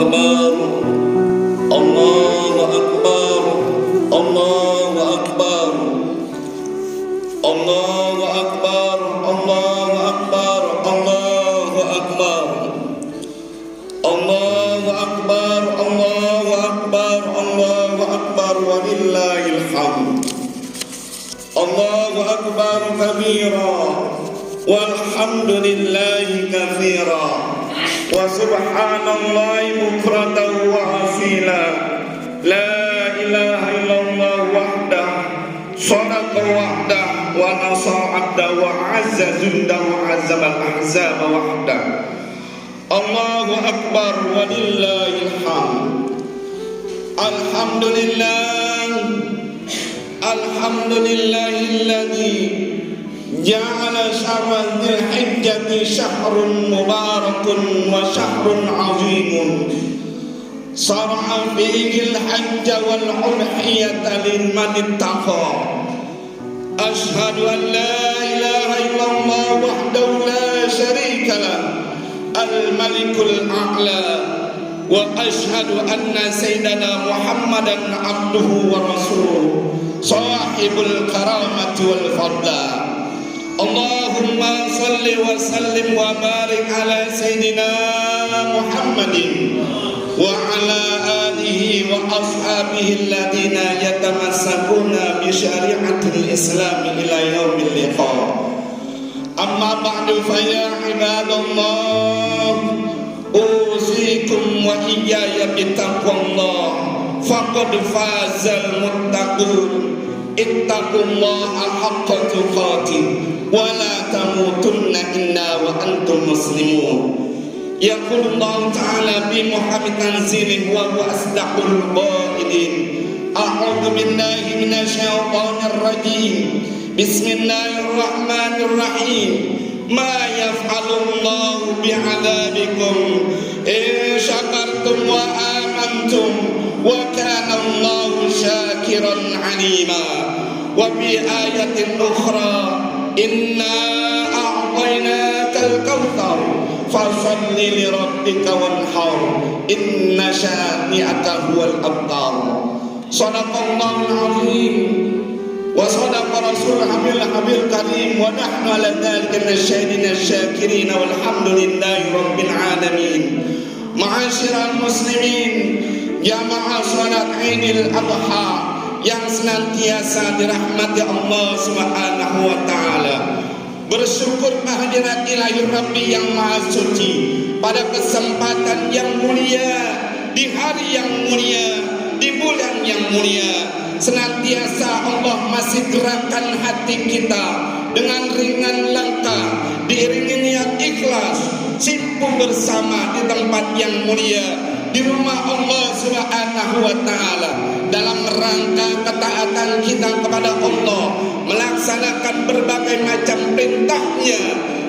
أكبر الله أكبر الله أكبر الله أكبر الله أكبر الله أكبر الله أكبر الله أكبر الله أكبر ولله الحمد الله أكبر كبيرا والحمد لله كثيرا وسبحان الله بكرة وأصيلا لا إله إلا الله وحده صدق وحده ونصر عبده وعز جنده وعزم الأحزاب وحده الله أكبر ولله الحمد الحمد لله الحمد لله الذي جعل شهر ذي الحجة شهر مبارك وشهر عظيم شرع فيه الحج والأضحية لمن اتقى أشهد أن لا إله إلا الله وحده لا شريك له الملك الأعلى وأشهد أن سيدنا محمدا عبده ورسوله صاحب الكرامة والفضل اللهم صل وسلم وبارك على سيدنا محمد وعلى آله وأصحابه الذين يتمسكون بشريعة الإسلام إلى يوم اللقاء أما بعد فيا عباد الله أوصيكم وإياي بتقوى الله فقد فاز المتقون اتقوا الله حق تقاته ولا تموتن إلا وأنتم مسلمون يقول الله تعالى بمحكم تنزيله وهو أصدق القائلين أعوذ بالله من الشيطان الرجيم بسم الله الرحمن الرحيم ما يفعل الله بعذابكم إن شكرتم وآمنتم وكان الله شاكرا عليما وفي آية أخرى إنا أعطيناك الكوثر فصل لربك وانحر إن شانئك هو الأبتر صدق الله العظيم وصدق رسول الحبيب الكريم ونحن على ذلك من الشاهدين الشاكرين والحمد لله رب العالمين معاشر المسلمين jamaah salat Idul Adha yang senantiasa dirahmati Allah Subhanahu wa taala. Bersyukur kehadirat Ilahi Rabbi yang Maha Suci pada kesempatan yang mulia, di hari yang mulia, di bulan yang mulia. Senantiasa Allah masih gerakkan hati kita dengan ringan langkah, diiringi niat ikhlas, simpu bersama di tempat yang mulia, di rumah Allah Subhanahu wa taala, dalam rangka ketaatan kita kepada Allah, melaksanakan berbagai macam perintahnya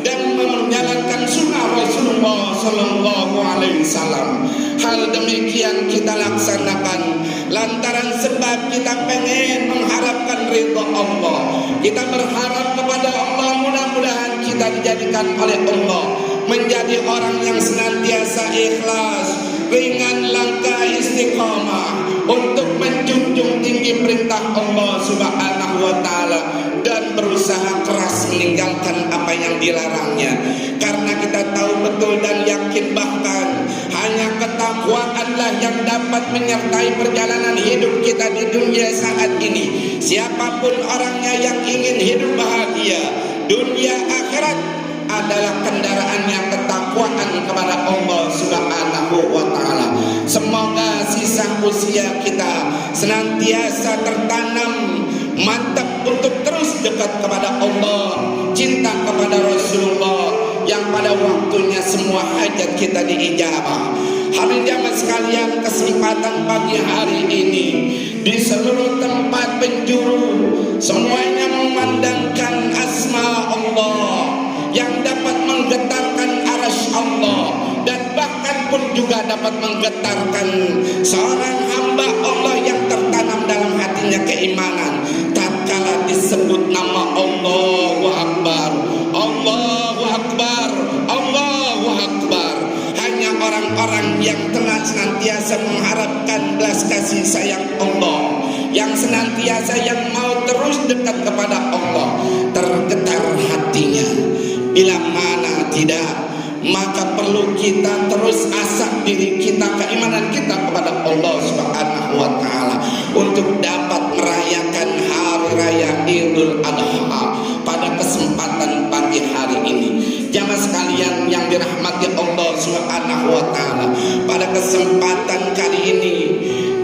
dan menjalankan sunnah Rasulullah sallallahu alaihi wasallam. Hal demikian kita laksanakan lantaran sebab kita pengen mengharapkan ridha Allah. Kita berharap kepada Allah, mudah-mudahan kita dijadikan oleh Allah menjadi orang yang senantiasa ikhlas, ringan langkah, istiqamah untuk menjunjung tinggi perintah Allah Subhanahu wa taala dan berusaha keras meninggalkan apa yang dilarangnya. Karena kita tahu betul dan yakin bahkan hanya ketakwaanlah yang dapat menyertai perjalanan hidup kita di dunia saat ini. Siapapun orangnya yang ingin hidup bahagia dunia akhirat adalah kendaraannya ketakwaan kepada Allah Subhanahu wa taala. Semoga sisa usia kita senantiasa tertanam mantap untuk terus dekat kepada Allah, cinta kepada Rasulullah yang pada waktunya semua hajat kita diijabah. Hadirin jamaah sekalian, kesempatan pagi hari ini di seluruh tempat penjuru semuanya memandangkan asma Allah yang dapat menggetarkan arasy Allah dan bahkan pun juga dapat menggetarkan seorang hamba Allah yang tertanam dalam hatinya keimanan tatkala disebut nama Allahu Akbar, Allahu Akbar, Allahu Akbar. Hanya orang orang-orang yang telah senantiasa mengharapkan belas kasih sayang Allah, yang senantiasa yang mau terus dekat kepada Allah, tergetar hatinya. Bila mana tidak, maka perlu kita terus asah diri kita, keimanan kita kepada Allah Subhanahu wa Ta'ala, untuk dapat merayakan hari raya Idul Adha pada kesempatan pagi hari ini. Jamaah sekalian yang dirahmati Allah Subhanahu wa Ta'ala, pada kesempatan kali ini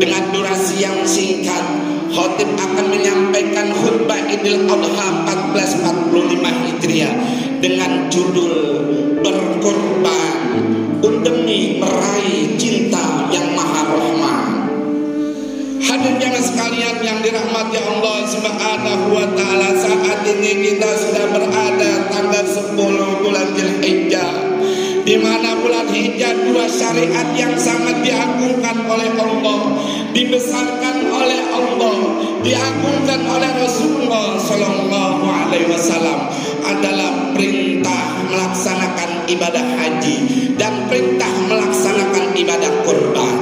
dengan durasi yang singkat, khatib akan menyampaikan khutbah Idul Adha 1445 Hijriah dengan judul Berkorban demi meraih cinta yang maha rahman. Hadirin jamaah sekalian yang dirahmati Allah Subhanahu wa Ta'ala, saat ini kita sudah berada tanggal 10 bulan Dzulhijjah, di mana bulan Hijjah dua syariat yang sangat diagungkan oleh Allah, dibesarkan oleh Allah, diagungkan oleh Rasulullah Sallallahu Alaihi Wasallam, adalah perintah melaksanakan ibadah haji dan perintah melaksanakan ibadah kurban.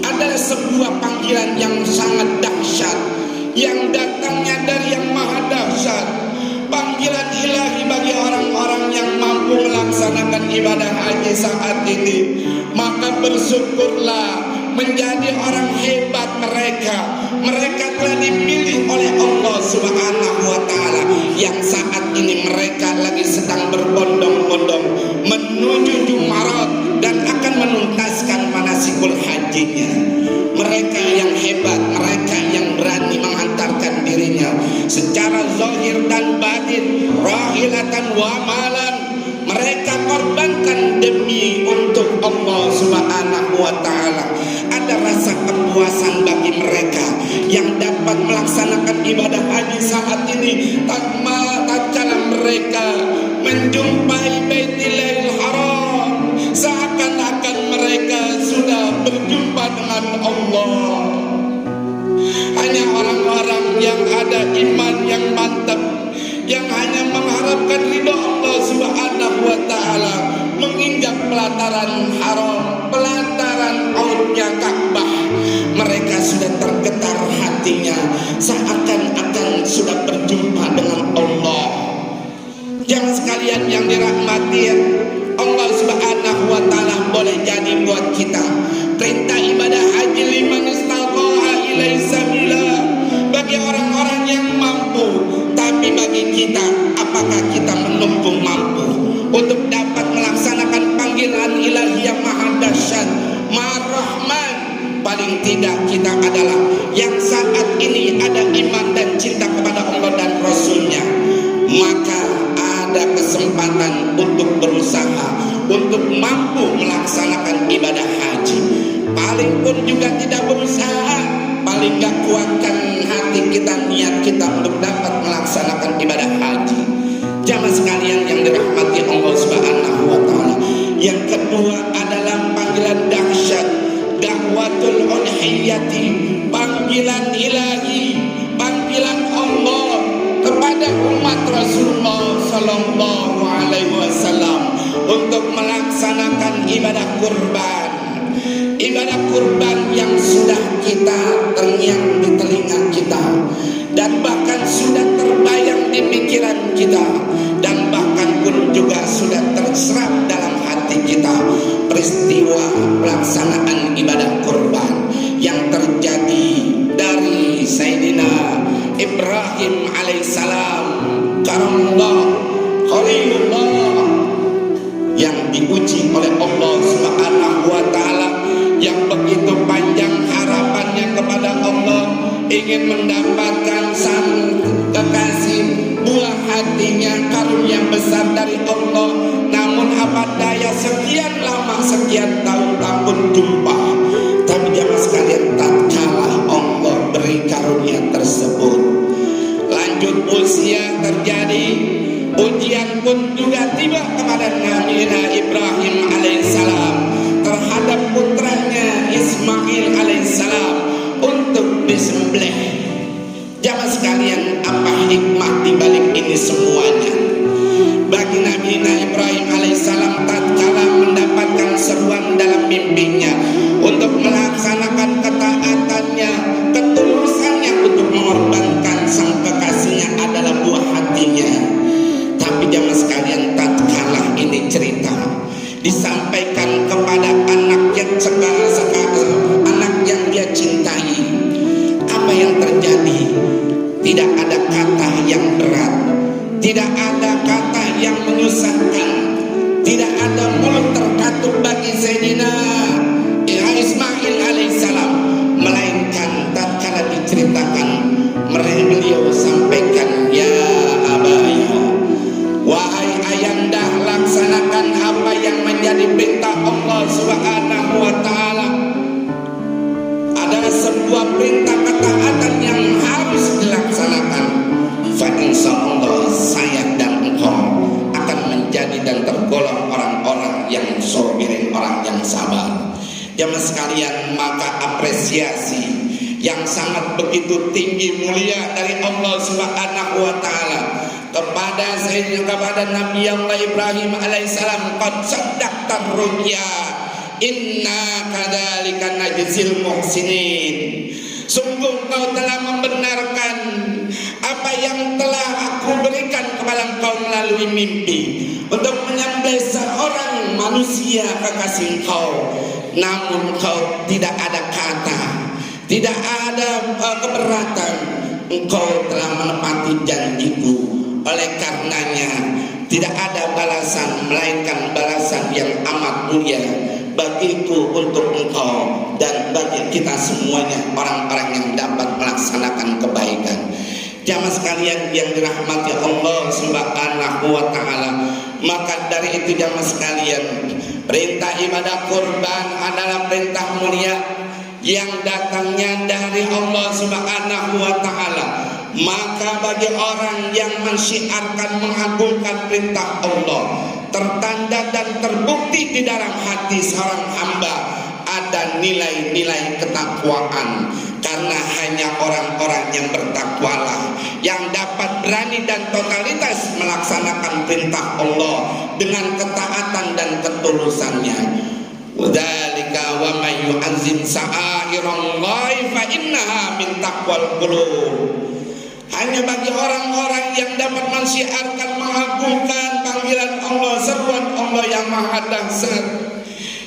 Adalah sebuah panggilan yang sangat dahsyat, yang datangnya dari yang maha dahsyat, panggilan ilahi bagi orang-orang yang mampu melaksanakan ibadah haji saat ini. Maka bersyukurlah menjadi orang hebat mereka telah dipilih oleh Allah Subhanahu wa Ta'ala, yang saat ini mereka lagi sedang berbondong-bondong menuju Jumarat dan akan menuntaskan manasikul hajinya. Mereka yang hebat, mereka yang berani menghantarkan dirinya secara zahir dan batin, rahilatan wa malan, mereka korbankan demi untuk Allah Subhanahu wa Ta'ala. Ada rasa kepuasan bagi mereka yang dapat melaksanakan ibadah haji saat ini, tatkala mereka menjumpai Baitullahil Haram, seakan-akan mereka sudah berjumpa dengan Allah. Hanya orang-orang yang ada iman yang mantap, yang hanya mengharapkan ridha Allah Subhanahu wa Ta'ala, menginjak pelataran haram, pelataran aurnya Ka'bah, mereka sudah tergetar hatinya, seakan-akan sudah berjumpa dengan Allah. Jangan sekalian yang dirahmati Allah Subhanahu wa Ta'ala, boleh jadi buat kita perintah ibadah haji liman istata'a ilaihi sabila bagi orang-orang yang mampu. Tapi bagi kita, apakah kita menumpung mampu untuk dapat melaksanakan panggilan ilahi yang maha dahsyat, maha rahman? Paling tidak kita adalah yang saat ini ada iman dan cinta kepada Allah dan Rasulnya. Maka ada kesempatan untuk berusaha untuk mampu melaksanakan ibadah haji. Paling pun juga tidak berusaha, paling gak kuatkan hati kita, niat kita untuk dapat melaksanakan ibadah haji. Jamaah sekalian yang dirahmati Allah Subhanahu wa Ta'ala, yang kedua adalah panggilan dahsyat, da'watul udhiyati, panggilan ilahi, panggilan Allah kepada umat Rasulullah Sallallahu Alaihi Wasallam untuk melaksanakan ibadah kurban. Ibadah kurban yang sudah kita terngiang di telinga kita, dan bahkan sudah terbayang di pikiran kita, dan bahkan pun juga sudah terserap dalam hati kita peristiwa pelaksanaan ibadah kurban yang terjadi dari Sayyidina Ibrahim alaihissalam, karamullah, khalilullah, yang diuji oleh Allah Subhanahu wa Ta'ala, yang begitu panjang harapannya kepada Allah, ingin mendapatkan sang kekasih, buah hatinya, karunia besar dari Allah. Namun apa daya, sekian lama, sekian tahun tak pun jumpa. Tapi jamaah sekalian, tatkala Allah beri karunia tersebut, lanjut usia terjadi, ujian pun juga tiba kepada Nabi Ibrahim alaihissalam terhadap putranya Ismail alaihissalam untuk disembelih. Jamaah sekalian, apa hikmah dibalik ini semuanya? Bagi Nabi Ibrahim alaihissalam, tatkala mendapatkan seruan Tuhan dalam mimpinya untuk melaksanakan ketaatannya, ketulusannya untuk mengorbankan sang kekasihnya adalah buah hatinya. Tapi jamaah sekalian, tatkala ini cerita disampaikan kepada anak yang anak yang dia cintai, apa yang terjadi? Tidak ada kata yang berat, tidak ada kata yang menyusahkan, tidak ada mulut terkatup bagi Sayyidina Ismail alaihissalam, melainkan tatkala diceritakan beliau sampaikan, ya abaya, wahai ayanda, laksanakan apa yang menjadi perintah Allah Subhanahu wa ta'ala. Ada sebuah perintah ketaatan yang harus dilaksanakan. Fa insyaallah saya dan engkau akan menjadi dan tergolong orang-orang yang sabirin, orang yang sabar. Jamaah sekalian, maka apresiasi yang sangat begitu tinggi mulia dari Allah Subhanahu wa ta'ala kepada Nabi Allah Ibrahim alaihissalam, qad saddaqta ru'ya inna kadzalika najzil muhsinin. Sungguh kau telah membenarkan apa yang telah aku berikan kepada engkau melalui mimpi untuk menyembelih seorang manusia kekasih engkau. Namun kau tidak ada kata, tidak ada keberatan. Engkau telah menepati janjiku. Oleh karenanya tidak ada balasan melainkan balasan yang amat mulia bagiku untuk engkau dan bagi kita semuanya, orang-orang yang dapat melaksanakan kebaikan. Jamaah sekalian yang dirahmati Allah Subhanahu wa ta'ala, maka dari itu jamaah sekalian, perintah ibadah kurban adalah perintah mulia yang datangnya dari Allah Subhanahu wa ta'ala. Maka bagi orang yang mensyiarkan mengagungkan perintah Allah, tertanda dan terbukti di dalam hati seorang hamba ada nilai-nilai ketakwaan, karena hanya orang-orang yang bertakwalah yang dapat berani dan totalitas melaksanakan perintah Allah dengan ketaatan dan ketulusannya. Dzalika wa may yu'azzim sa'airallahi fa innaha min taqwal qulub. Hanya bagi orang-orang yang dapat mensyiarkan mengagungkan panggilan Allah, seruan Allah yang maha dahsyat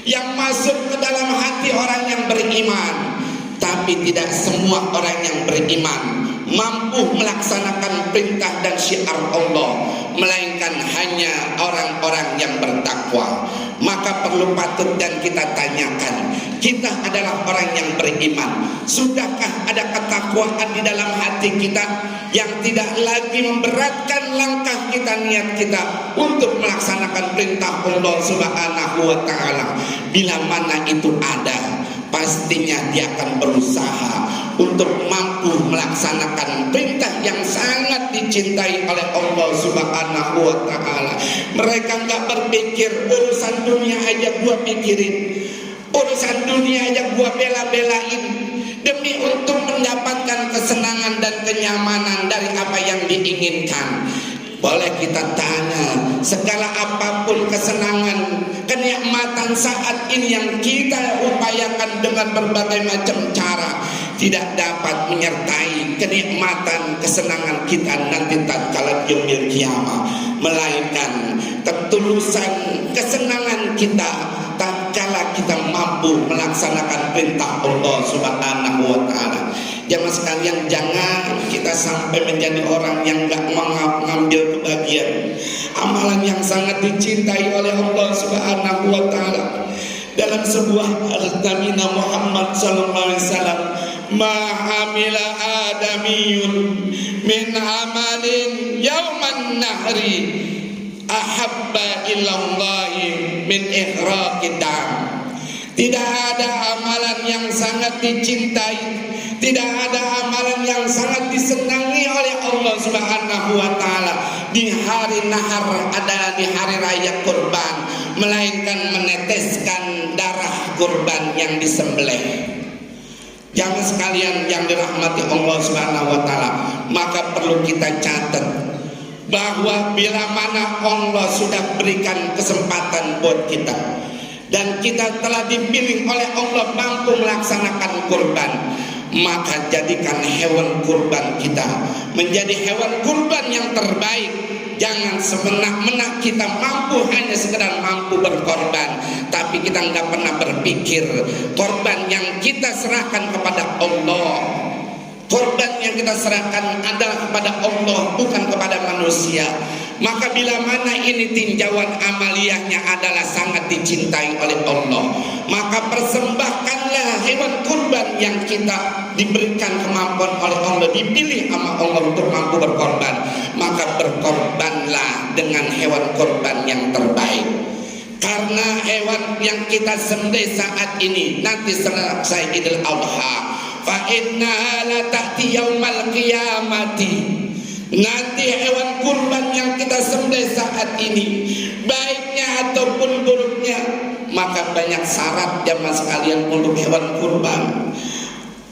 yang masuk ke dalam hati orang yang beriman. Tapi tidak semua orang yang beriman mampu melaksanakan perintah dan syiar Allah, melainkan hanya orang-orang yang bertakwa. Maka perlu patut dan kita tanyakan, kita adalah orang yang beriman, sudahkah ada ketakwaan di dalam hati kita yang tidak lagi memberatkan langkah kita, niat kita untuk melaksanakan perintah Allah Subhanahu wa ta'ala? Bila mana itu ada, pastinya dia akan berusaha untuk mampu melaksanakan perintah yang sangat dicintai oleh Allah Subhanahu wa ta'ala. Mereka nggak berpikir urusan dunia aja gua pikirin, urusan dunia aja gua bela-belain demi untuk mendapatkan kesenangan dan kenyamanan dari apa yang diinginkan. Boleh kita tanya, segala apapun kesenangan, kenikmatan saat ini yang kita upayakan dengan berbagai macam cara, tidak dapat menyertai kenikmatan kesenangan kita nanti tatkala yaumil qiyamah, melainkan ketulusan kesenangan kita tatkala kita mampu melaksanakan perintah Allah Subhanahu wa ta'ala. Jamaah sekalian, jangan kita sampai menjadi orang yang gak mengambil kebahagiaan amalan yang sangat dicintai oleh Allah Subhanahu wa ta'ala. Dalam sebuah Nabi Muhammad sallallahu alaihi wasallam, ma amila adamiyun min amalin yauman nahri ahabba ilallahi min ihraqid dam. Tidak ada amalan yang sangat dicintai, tidak ada amalan yang sangat disenangi oleh Allah Subhanahu wa ta'ala di hari nahar, adalah di hari raya kurban, melainkan meneteskan darah kurban yang disembelih. Jamaah sekalian yang dirahmati Allah Subhanahu wa ta'ala, maka perlu kita catat bahwa bila mana Allah sudah berikan kesempatan buat kita dan kita telah dipilih oleh Allah mampu melaksanakan kurban, maka jadikan hewan kurban kita menjadi hewan kurban yang terbaik. Jangan semena-mena kita mampu hanya sekedar mampu berkorban, tapi kita nggak pernah berpikir korban yang kita serahkan kepada Allah, korban yang kita serahkan adalah kepada Allah, bukan kepada manusia. Maka bila mana ini tinjauan amaliyahnya adalah sangat dicintai oleh Allah, maka persembahkanlah hewan kurban yang kita diberikan kemampuan oleh Allah, dipilih sama Allah untuk mampu berkorban, maka berkorbanlah dengan hewan kurban yang terbaik. Karena hewan yang kita sembelih saat ini nanti selesai Idul Adha, fa innaha la ta'ti yaumal qiyamati. Nanti hewan kurban yang kita sembelih saat ini, baiknya ataupun buruknya, maka banyak syarat jamaah sekalian untuk hewan kurban.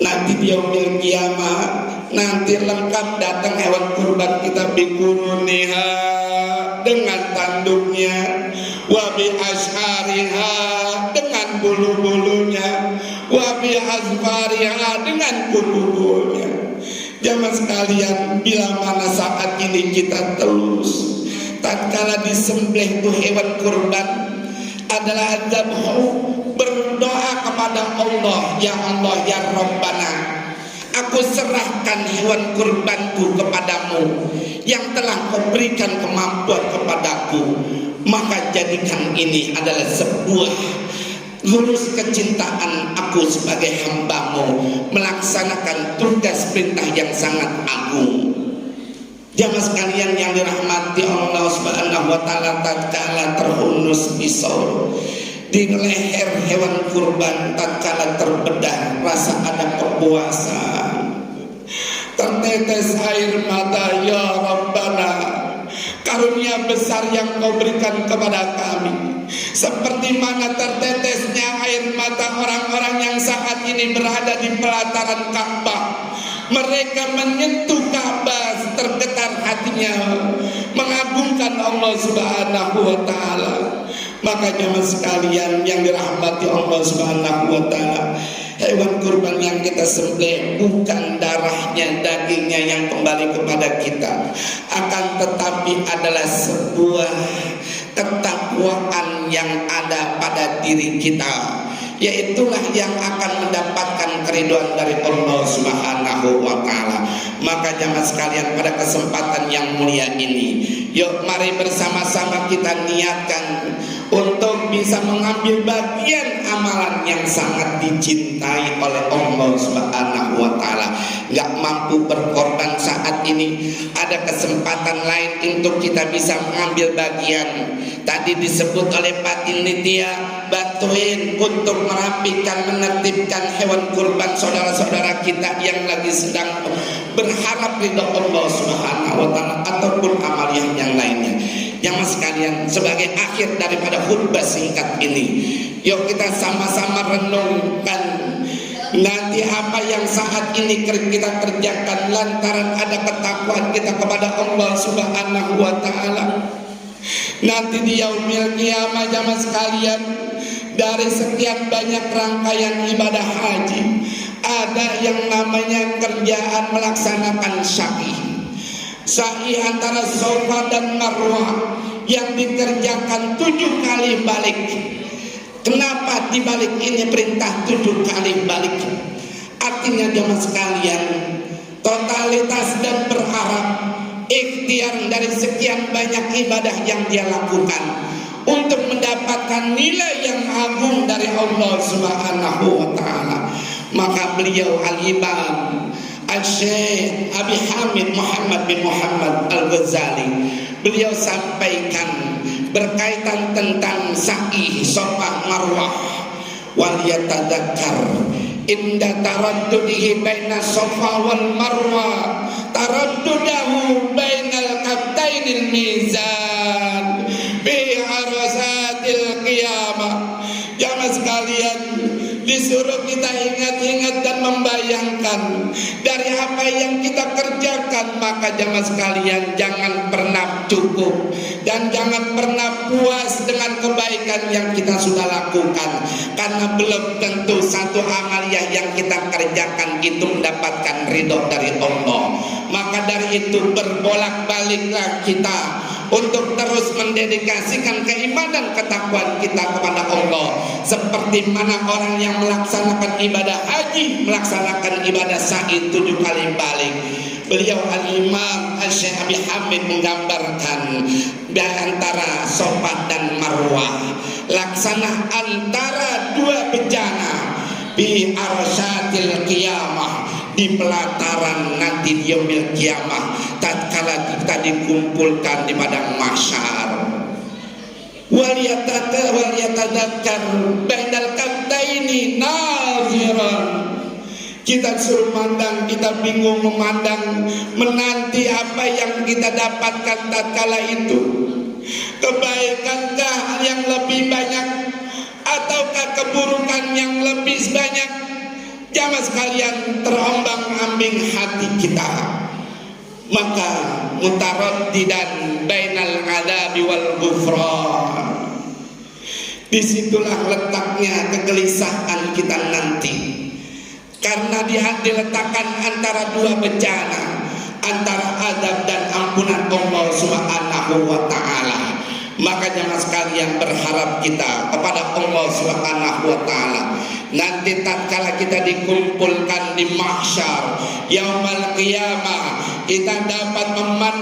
Nanti di yaumil qiyamah, nanti lengkap datang hewan kurban kita, bikuruniha, dengan tanduknya, wabi ashariha, dengan bulu-bulunya, wabi azfariha, dengan kuku-kukunya. Jamaah sekalian, bila mana saat ini kita terus tatkala disembelih itu hewan kurban adalah dzabhu, berdoa kepada Allah, ya Allah ya Rabbana, aku serahkan hewan kurbanku kepadamu yang telah kau berikan kemampuan kepadaku, maka jadikan ini adalah sebuah lurus kecintaan aku sebagai hambamu melaksanakan tugas perintah yang sangat agung. Jamaah sekalian yang dirahmati Allah Subhanahu wa taala, tatkala terhunus pisau di leher hewan kurban, tatkala terbedah rasa ada kepuasan, tertetes air mata, ya Rabbana, karunia besar yang kau berikan kepada kami, seperti mana tertetesnya air mata orang-orang yang saat ini berada di pelataran Ka'bah. Mereka menyentuh Ka'bah, tergetar hatinya, mengagungkan Allah Subhanahu wa taala. Maka jemaah sekalian yang dirahmati Allah Subhanahu wa taala, hewan kurban yang kita sembelih bukan darahnya, dagingnya yang kembali kepada kita, akan tetapi adalah sebuah ketakwaan yang ada pada diri kita, yaitulah yang akan mendapatkan keridhaan dari Allah Subhanahu wa taala. Maka jamaah sekalian, pada kesempatan yang mulia ini, yuk mari bersama-sama kita niatkan untuk bisa mengambil bagian amalan yang sangat dicintai oleh Allah Subhanahu wa taala. Gak mampu berkorban saat ini, ada kesempatan lain untuk kita bisa mengambil bagian. Tadi disebut oleh Pak Tinitia, bantuin untuk merapikan, menertibkan hewan kurban saudara-saudara kita yang lagi sedang berharap ridha Allah Subhanahu wa taala ataupun amaliyah yang lainnya. Jamaah sekalian, sebagai akhir daripada khutbah singkat ini, yuk kita sama-sama renungkan nanti apa yang saat ini kita kerjakan lantaran ada ketakwaan kita kepada Allah Subhanahu wa taala. Nanti di yaumil qiyamah jamaah sekalian, dari sekian banyak rangkaian ibadah haji, ada yang namanya kerjaan melaksanakan sa'i antara Safa dan Marwah yang dikerjakan 7 kali balik. Kenapa di balik ini perintah 7 kali balik? Artinya jemaah sekalian, totalitas dan berharap ikhtiar dari sekian banyak ibadah yang dia lakukan untuk mendapatkan nilai yang agung dari Allah Subhanahu wa taala. Maka beliau Al-Imam Al-Syekh Abi Hamid Muhammad bin Muhammad Al-Ghazali, beliau sampaikan berkaitan tentang sa'i Safa Marwah, wal yatadzakkar inda taraddudihi baina Safa wal Marwah taraddudahu bainal kabtainil mizan bi arasatil qiyamah. Jamaah sekalian, di Disuruh kita ingat-ingat dan membayangkan dari apa yang kita kerjakan. Maka jamaah sekalian, jangan pernah cukup dan jangan pernah puas dengan kebaikan yang kita sudah lakukan, karena belum tentu satu amaliyah yang kita kerjakan itu mendapatkan ridho dari Allah. Maka dari itu berbolak-baliklah kita untuk terus mendedikasikan keimanan ketakwaan kita kepada Allah, seperti mana orang yang melaksanakan ibadah haji, melaksanakan ibadah sa'i 7 kali balik. Beliau Al-Imam Syekh Abi Hamid menggambarkan di antara Safa dan Marwah, laksana antara dua bejana bi arsatil qiyamah, di pelataran nanti di yaumil kiamah, tatkala kita dikumpulkan di padang mahsyar. Wal yatadakkar bainal kabdaini naziran. Kita suruh mandang, kita bingung memandang, menanti apa yang kita dapatkan tatkala itu. Kebaikankah yang lebih banyak ataukah keburukan yang lebih banyak? Jamaah sekalian, terombang-ambing hati kita. Maka mutaraddidan bainal adabi wal ghufran. Disitulah letaknya kegelisahan kita nanti, karena dia diletakkan antara dua bencana, antara adab dan ampunan Allah Subhanahu wa ta'ala. Maka jemaah sekalian, berharap kita kepada Allah Subhanahu wa ta'ala, nanti tatkala kita dikumpulkan di mahsyar yaumul qiyamah, kita dapat memandang